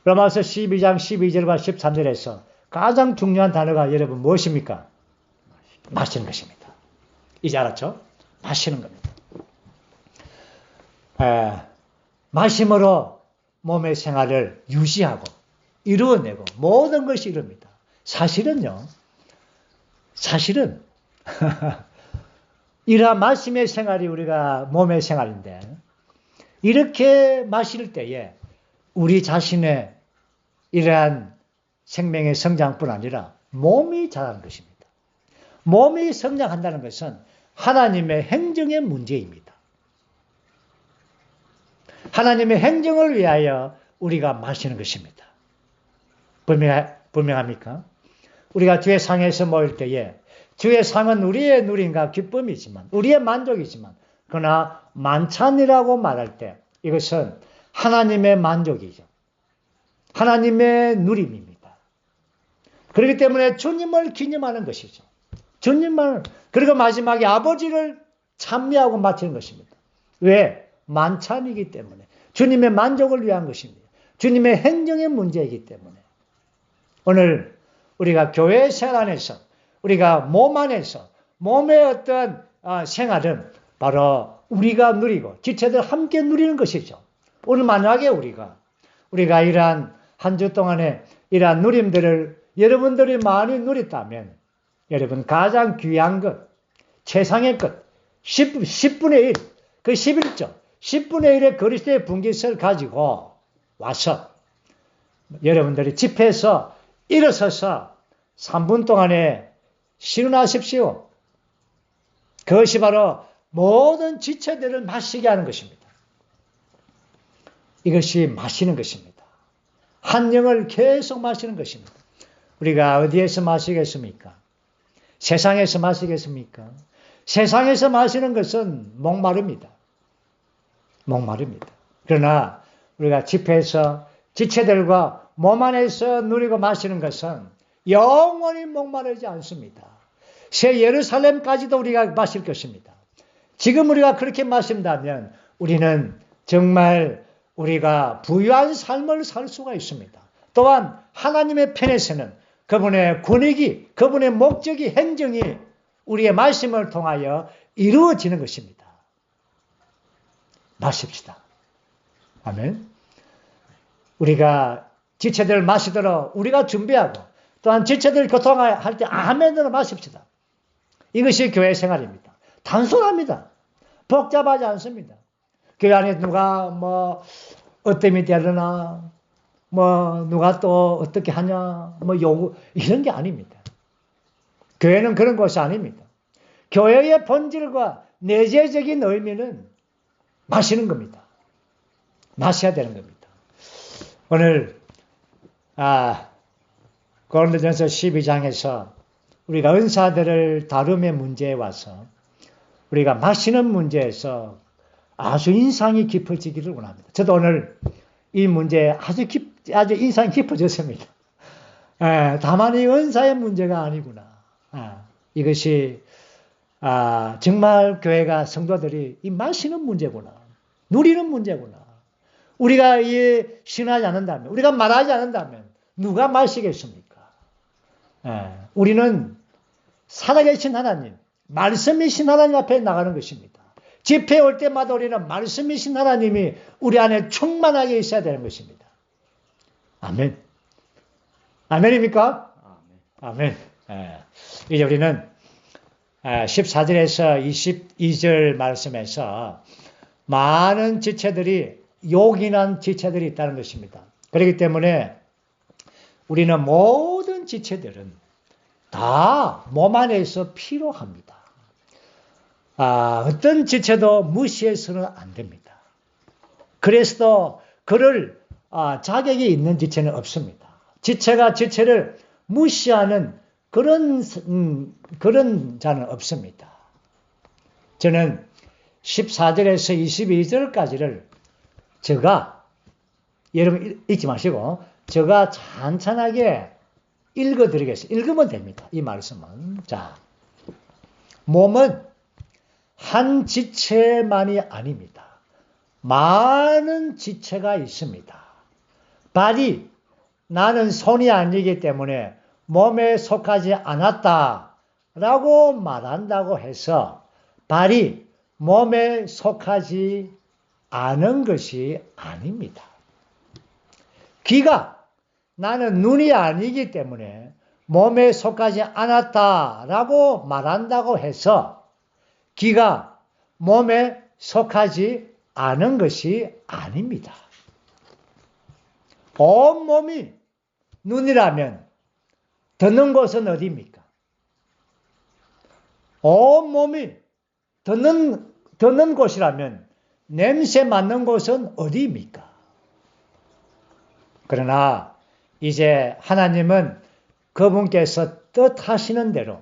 Speaker 1: 로마서 12장 12절과 13절에서 가장 중요한 단어가 여러분 무엇입니까? 마시는 것입니다. 이제 알았죠? 마시는 겁니다. 마심으로 몸의 생활을 유지하고 이루어내고 모든 것이 이룹니다. 사실은 이러한 마심의 생활이 우리가 몸의 생활인데 이렇게 마실 때에 우리 자신의 이러한 생명의 성장뿐 아니라 몸이 자라는 것입니다. 몸이 성장한다는 것은 하나님의 행정의 문제입니다. 하나님의 행정을 위하여 우리가 마시는 것입니다. 분명합니까? 우리가 주의 상에서 모일 때에 주의 상은 우리의 누림과 기쁨이지만 우리의 만족이지만 그러나 만찬이라고 말할 때 이것은 하나님의 만족이죠. 하나님의 누림입니다. 그렇기 때문에 주님을 기념하는 것이죠. 주님만 그리고 마지막에 아버지를 찬미하고 마치는 것입니다. 왜? 만찬이기 때문에 주님의 만족을 위한 것입니다. 주님의 행정의 문제이기 때문에 오늘 우리가 교회 생활 안에서 우리가 몸 안에서 몸의 어떤 생활은 바로 우리가 누리고 지체들 함께 누리는 것이죠. 오늘 만약에 우리가 우리가 이러한 한 주 동안에 이러한 누림들을 여러분들이 많이 누렸다면 여러분 가장 귀한 것, 최상의 것, 10분의 1, 그 11조, 10분의 1의 그리스도의 분깃을 가지고 와서 여러분들이 집회에서 일어서서 3분 동안에 실현하십시오. 그것이 바로 모든 지체들을 마시게 하는 것입니다. 이것이 마시는 것입니다. 한 영을 계속 마시는 것입니다. 우리가 어디에서 마시겠습니까? 세상에서 마시겠습니까? 세상에서 마시는 것은 목마릅니다. 목마릅니다. 그러나 우리가 집회에서 지체들과 몸 안에서 누리고 마시는 것은 영원히 목마르지 않습니다. 새 예루살렘까지도 우리가 마실 것입니다. 지금 우리가 그렇게 마신다면 우리는 정말 우리가 부유한 삶을 살 수가 있습니다. 또한 하나님의 편에서는 그분의 권익이, 그분의 목적이, 행정이 우리의 말씀을 통하여 이루어지는 것입니다. 마십시다. 아멘. 우리가 지체들 마시도록 우리가 준비하고 또한 지체들 교통할 때 아멘으로 마십시다. 이것이 교회 생활입니다. 단순합니다. 복잡하지 않습니다. 교회 안에 누가 어떤 되려나 누가 또 어떻게 하냐 요구 이런 게 아닙니다. 교회는 그런 곳이 아닙니다. 교회의 본질과 내재적인 의미는 마시는 겁니다. 마셔야 되는 겁니다. 오늘 고린도전서 12장에서 우리가 은사들을 다룸의 문제에 와서 우리가 마시는 문제에서 아주 인상이 깊어지기를 원합니다. 저도 오늘 이 문제에 아주 인상이 깊어졌습니다. 다만 이 은사의 문제가 아니구나. 이것이 정말 교회가 성도들이 이 마시는 문제구나. 누리는 문제구나. 우리가 신하지 않는다면, 우리가 말하지 않는다면 누가 마시겠습니까? 우리는 살아계신 하나님, 말씀이신 하나님 앞에 나가는 것입니다. 집회에 올 때마다 우리는 말씀이신 하나님이 우리 안에 충만하게 있어야 되는 것입니다. 아멘. 아멘입니까? 아멘. 이제 우리는 14절에서 22절 말씀에서 많은 지체들이 요긴한 지체들이 있다는 것입니다. 그렇기 때문에 우리는 모든 지체들은 다 몸 안에서 필요합니다. 어떤 지체도 무시해서는 안 됩니다. 그래서 그를 자격이 있는 지체는 없습니다. 지체가 지체를 무시하는 그런 자는 없습니다. 저는 14절에서 22절까지를 여러분 읽지 마시고 제가 찬찬하게 읽어드리겠습니다. 읽으면 됩니다. 이 말씀은. 자, 몸은 한 지체만이 아닙니다. 많은 지체가 있습니다. 발이 나는 손이 아니기 때문에 몸에 속하지 않았다라고 말한다고 해서 발이 몸에 속하지 않은 것이 아닙니다. 귀가 나는 눈이 아니기 때문에 몸에 속하지 않았다라고 말한다고 해서 귀가 몸에 속하지 않은 것이 아닙니다. 온 몸이 눈이라면 듣는 곳은 어디입니까? 온 몸이 듣는 곳이라면 냄새 맡는 곳은 어디입니까? 그러나 이제 하나님은 그분께서 뜻하시는 대로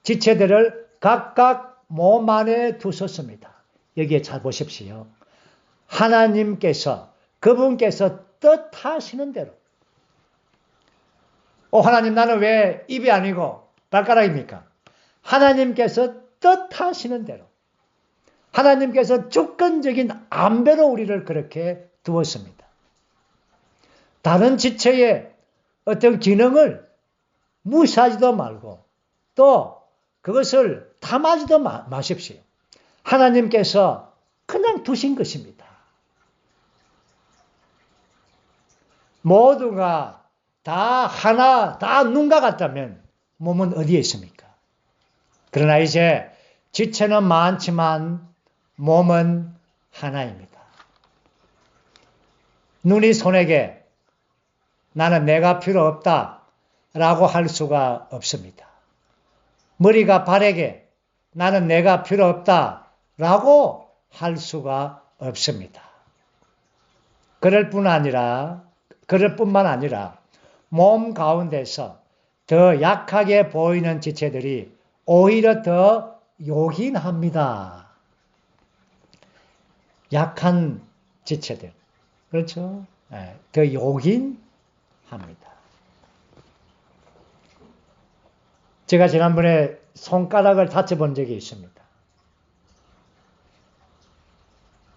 Speaker 1: 지체들을 각각 몸 안에 두셨습니다. 여기에 잘 보십시오. 하나님께서 그분께서 뜻하시는 대로 하나님 나는 왜 입이 아니고 발가락입니까? 하나님께서 뜻하시는 대로 하나님께서 주권적인 안배로 우리를 그렇게 두었습니다. 다른 지체의 어떤 기능을 무시하지도 말고 또 그것을 탐하지도 마십시오. 하나님께서 그냥 두신 것입니다. 모두가 다 하나, 다 눈과 같다면 몸은 어디에 있습니까? 그러나 이제 지체는 많지만 몸은 하나입니다. 눈이 손에게 나는 내가 필요 없다 라고 할 수가 없습니다. 머리가 발에게 나는 내가 필요 없다 라고 할 수가 없습니다. 그럴 뿐만 아니라 몸 가운데서 더 약하게 보이는 지체들이 오히려 더 요긴합니다. 약한 지체들. 그렇죠? 더 요긴합니다. 제가 지난번에 손가락을 다쳐본 적이 있습니다.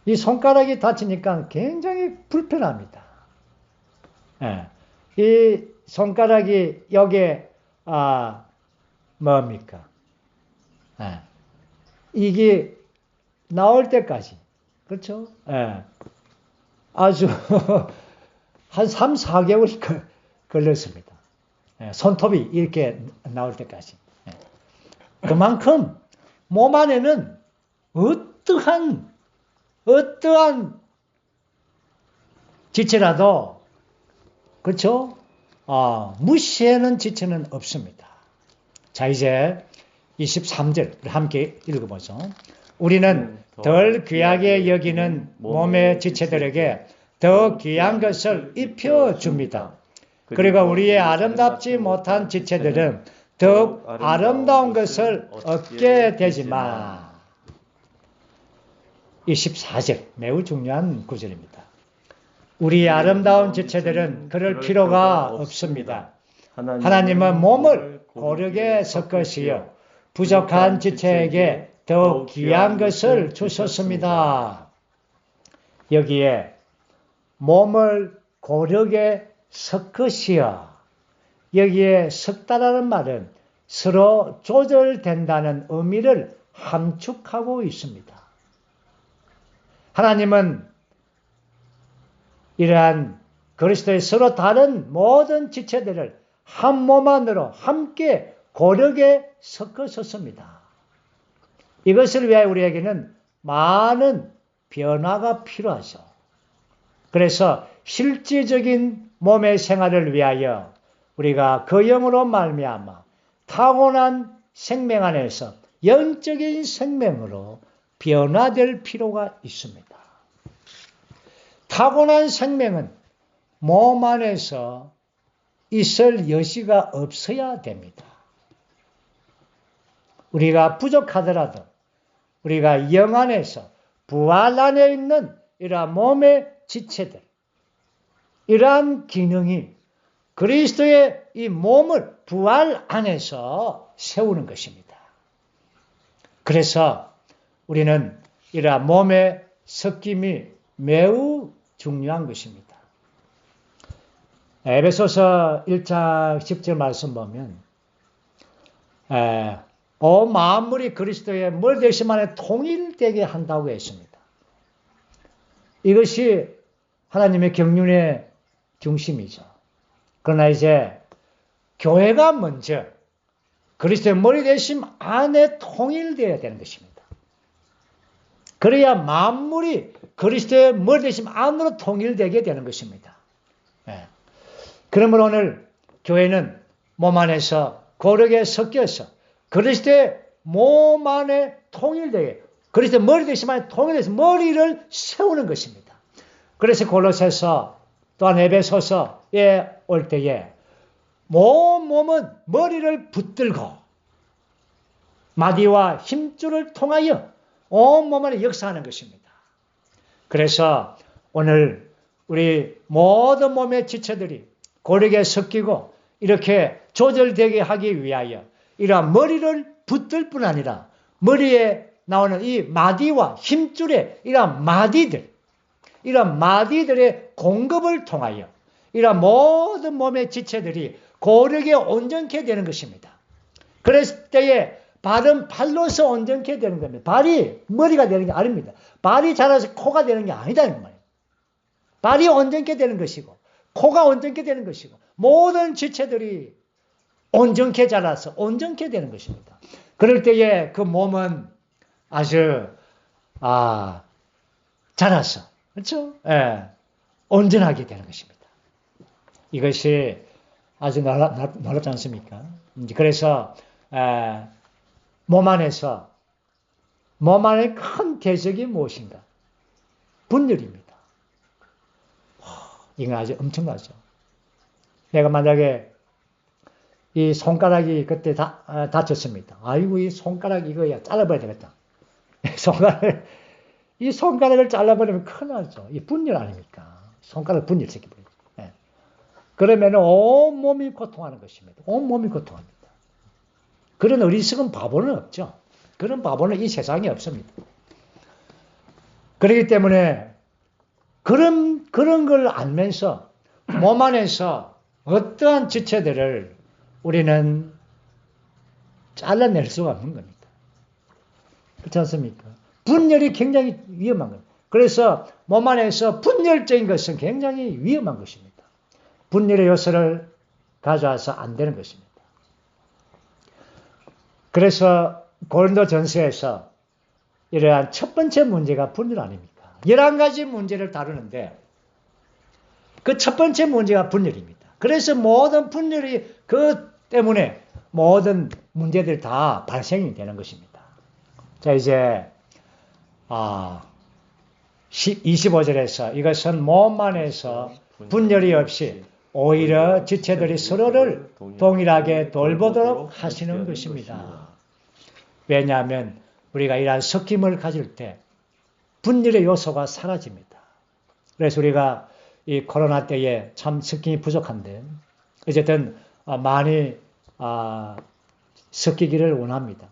Speaker 1: 이 손가락이 다치니까 굉장히 불편합니다. 이 손가락이 여기에 뭡니까? 이게 나올 때까지 그렇죠? 아주 한 3, 4개월 걸렸습니다. 손톱이 이렇게 나올 때까지. 그만큼 몸 안에는 어떠한 지체라도 그렇죠? 무시하는 지체는 없습니다. 자, 이제 23절 함께 읽어보죠. 우리는 덜 귀하게 여기는 몸의 지체들에게 더 귀한 것을 입혀줍니다. 그리고 우리의 아름답지 못한 지체들은 더욱 아름다운 것을 얻게 되지만 24절 매우 중요한 구절입니다. 우리의 아름다운 지체들은 그럴 필요가 없습니다. 하나님은 몸을 고르게 섞으시어 부족한 지체에게 더욱 귀한 것을 주셨습니다. 여기에 몸을 고르게 섞으시어 여기에 섞다라는 말은 서로 조절된다는 의미를 함축하고 있습니다. 하나님은 이러한 그리스도의 서로 다른 모든 지체들을 한 몸 안으로 함께 고르게 섞으셨습니다. 이것을 위하여 우리에게는 많은 변화가 필요하죠. 그래서 실질적인 몸의 생활을 위하여 우리가 그 영으로 말미암아 타고난 생명 안에서 영적인 생명으로 변화될 필요가 있습니다. 타고난 생명은 몸 안에서 있을 여지가 없어야 됩니다. 우리가 부족하더라도 우리가 영 안에서 부활 안에 있는 이러한 몸의 지체들, 이러한 기능이 그리스도의 이 몸을 부활 안에서 세우는 것입니다. 그래서 우리는 이러한 몸의 섞임이 매우 중요한 것입니다. 에베소서 1장 10절 말씀 보면 온 만물이 그리스도의 머리되심 안에 통일되게 한다고 했습니다. 이것이 하나님의 경륜의 중심이죠. 그러나 이제 교회가 먼저 그리스도의 머리되심 안에 통일되어야 되는 것입니다. 그래야 만물이 그리스도의 머리되심 안으로 통일되게 되는 것입니다. 그러므로 오늘 교회는 몸 안에서 고르게 섞여서 그리스도의 몸 안에 통일되게 그리스도의 머리되심 안에 통일해서 머리를 세우는 것입니다. 그래서 골로새서 또한 에베소서에 올 때에 몸은 머리를 붙들고 마디와 힘줄을 통하여 온 몸 안에 역사하는 것입니다. 그래서 오늘 우리 모든 몸의 지체들이 고르게 섞이고 이렇게 조절되게 하기 위하여 이러한 머리를 붙들 뿐 아니라 머리에 나오는 이 마디와 힘줄의 이러한 마디들의 공급을 통하여 이러한 모든 몸의 지체들이 고르게 온전케 되는 것입니다. 그랬을 때에 발은 발로서 온전케 되는 겁니다. 발이 머리가 되는 게 아닙니다. 발이 자라서 코가 되는 게 아니다. 발이 온전케 되는 것이고 코가 온전케 되는 것이고 모든 지체들이 온전케 자라서 온전케 되는 것입니다. 그럴 때에 그 몸은 아주 자라서 그렇죠? 예, 온전하게 되는 것입니다. 이것이 아주 놀랍지 않습니까? 그래서 몸 안에 큰 대적이 무엇인가? 분열입니다. 이건 아주 엄청나죠. 내가 만약에 이 손가락이 그때 다쳤습니다. 아이고, 이 손가락 이거야 잘라버려야 되겠다. 이 손가락을 잘라버리면 큰일 나죠. 이 분열 아닙니까? 손가락 분열시켜버리죠. 네. 그러면 온몸이 고통하는 것입니다. 온몸이 고통합니다. 그런 어리석은 바보는 없죠. 그런 바보는 이 세상에 없습니다. 그렇기 때문에 그런 걸 알면서 몸 안에서 어떠한 지체들을 우리는 잘라낼 수가 없는 겁니다. 그렇지 않습니까? 분열이 굉장히 위험한 거예요. 그래서 몸 안에서 분열적인 것은 굉장히 위험한 것입니다. 분열의 요소를 가져와서 안 되는 것입니다. 그래서 고린도전서에서 이러한 첫 번째 문제가 분열 아닙니까? 11가지 문제를 다루는데 그 첫 번째 문제가 분열입니다. 그래서 모든 분열이 그 때문에 모든 문제들이 다 발생이 되는 것입니다. 자, 이제 25절에서 이것은 몸 안에서 분열이 없이 오히려 지체들이 서로를 동일하게 돌보도록 하시는 것입니다. 왜냐하면 우리가 이러한 섞임을 가질 때 분열의 요소가 사라집니다. 그래서 우리가 이 코로나 때에 참 섞임이 부족한데 어쨌든 많이 섞이기를 원합니다.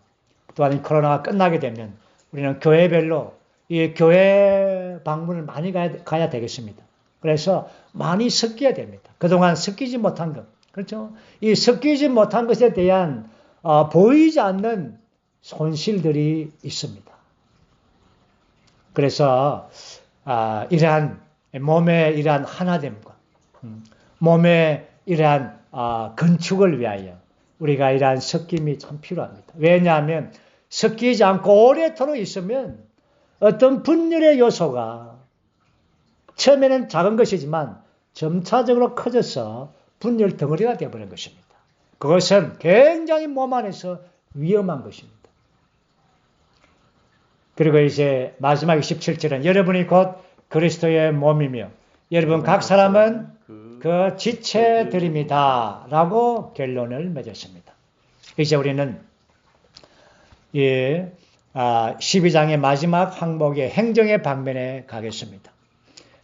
Speaker 1: 또한 코로나가 끝나게 되면 우리는 교회별로 이 교회 방문을 많이 가야 되겠습니다. 그래서 많이 섞여야 됩니다. 그동안 섞이지 못한 것, 그렇죠? 이 섞이지 못한 것에 대한 보이지 않는 손실들이 있습니다. 그래서 이러한 몸의 이러한 하나됨과 몸의 이러한 건축을 위하여 우리가 이러한 섞임이 참 필요합니다. 왜냐하면 섞이지 않고 오래도록 있으면 어떤 분열의 요소가 처음에는 작은 것이지만 점차적으로 커져서 분열 덩어리가 되어버린 것입니다. 그것은 굉장히 몸 안에서 위험한 것입니다. 그리고 이제 마지막 27절은 여러분이 곧 그리스도의 몸이며 여러분 각 사람은 그 지체들입니다. 라고 결론을 맺었습니다. 이제 우리는 12장의 마지막 항목의 행정의 방면에 가겠습니다.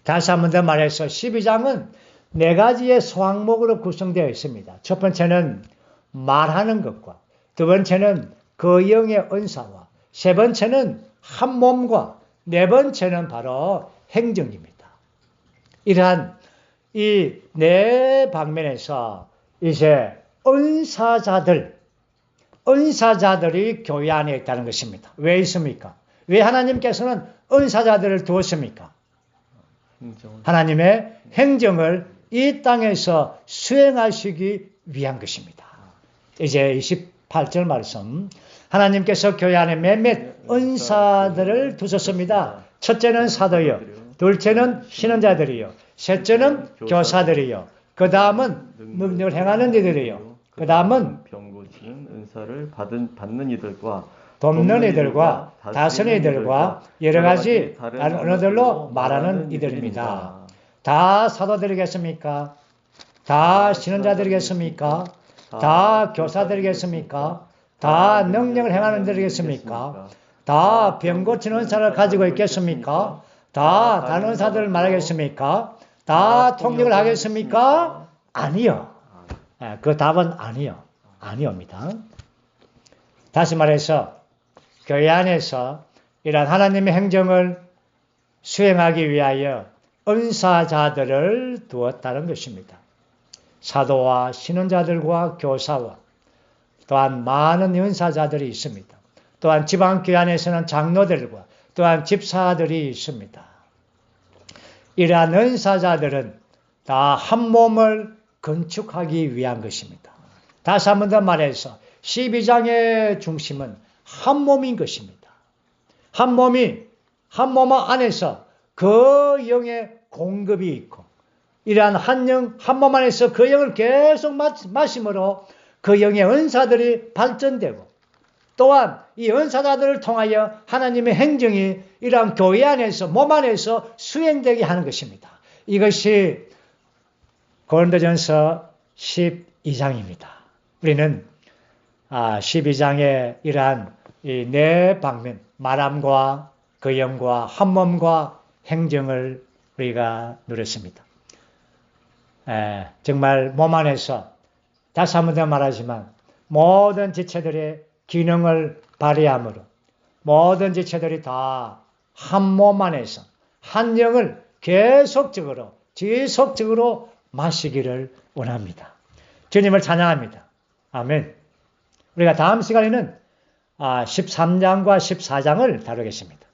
Speaker 1: 다시 한 번 더 말해서 12장은 4가지의 소항목으로 구성되어 있습니다. 첫 번째는 말하는 것과 두 번째는 그 영의 은사와 세 번째는 한 몸과 네 번째는 바로 행정입니다. 이러한 이 4방면에서 이제 은사자들이 교회 안에 있다는 것입니다. 왜 있습니까? 왜 하나님께서는 은사자들을 두었습니까? 하나님의 행정을 이 땅에서 수행하시기 위한 것입니다. 이제 28절 말씀. 하나님께서 교회 안에 몇몇 은사들을 두셨습니다. 첫째는 사도요, 둘째는 신원자들이요, 셋째는 교사들이요, 그 다음은 능력을 행하는 이들이요, 그 다음은
Speaker 2: 병 고치는 은사를 받는 이들과
Speaker 1: 돕는 이들과 다스리는 이들과 여러 가지 다른 언어들로 말하는 이들입니다. 다 사도들이겠습니까? 다 신원자들이겠습니까? 다 교사들이겠습니까? 다 능력을 행하는 이들이겠습니까? 다 병 고치는 은사를 가지고 있겠습니까? 다 다른 은사들을 말하겠습니까? 다 통역을 하겠습니까? 아니요. 그 답은 아니요. 아니옵니다. 다시 말해서 교회 안에서 이러한 하나님의 행정을 수행하기 위하여 은사자들을 두었다는 것입니다. 사도와 신원자들과 교사와 또한 많은 은사자들이 있습니다. 또한 지방교회 안에서는 장로들과 또한 집사들이 있습니다. 이러한 은사자들은 다 한 몸을 건축하기 위한 것입니다. 다시 한 번 더 말해서 12장의 중심은 한 몸인 것입니다. 한 몸 안에서 그 영의 공급이 있고 이러한 한 몸 안에서 그 영을 계속 마심으로 그 영의 은사들이 발전되고 또한 이 은사자들을 통하여 하나님의 행정이 이러한 교회 안에서 몸 안에서 수행되게 하는 것입니다. 이것이 고린도전서 12장입니다. 우리는 12장의 이러한 이 네 방면, 말함과 그 영과 한 몸과 행정을 우리가 누렸습니다. 정말 몸 안에서 다시 한 번 더 말하지만 모든 지체들의 기능을 발휘함으로 모든 지체들이 다 한 몸 안에서 한 영을 계속적으로 지속적으로 마시기를 원합니다. 주님을 찬양합니다. 아멘. 우리가 다음 시간에는 13장과 14장을 다루겠습니다.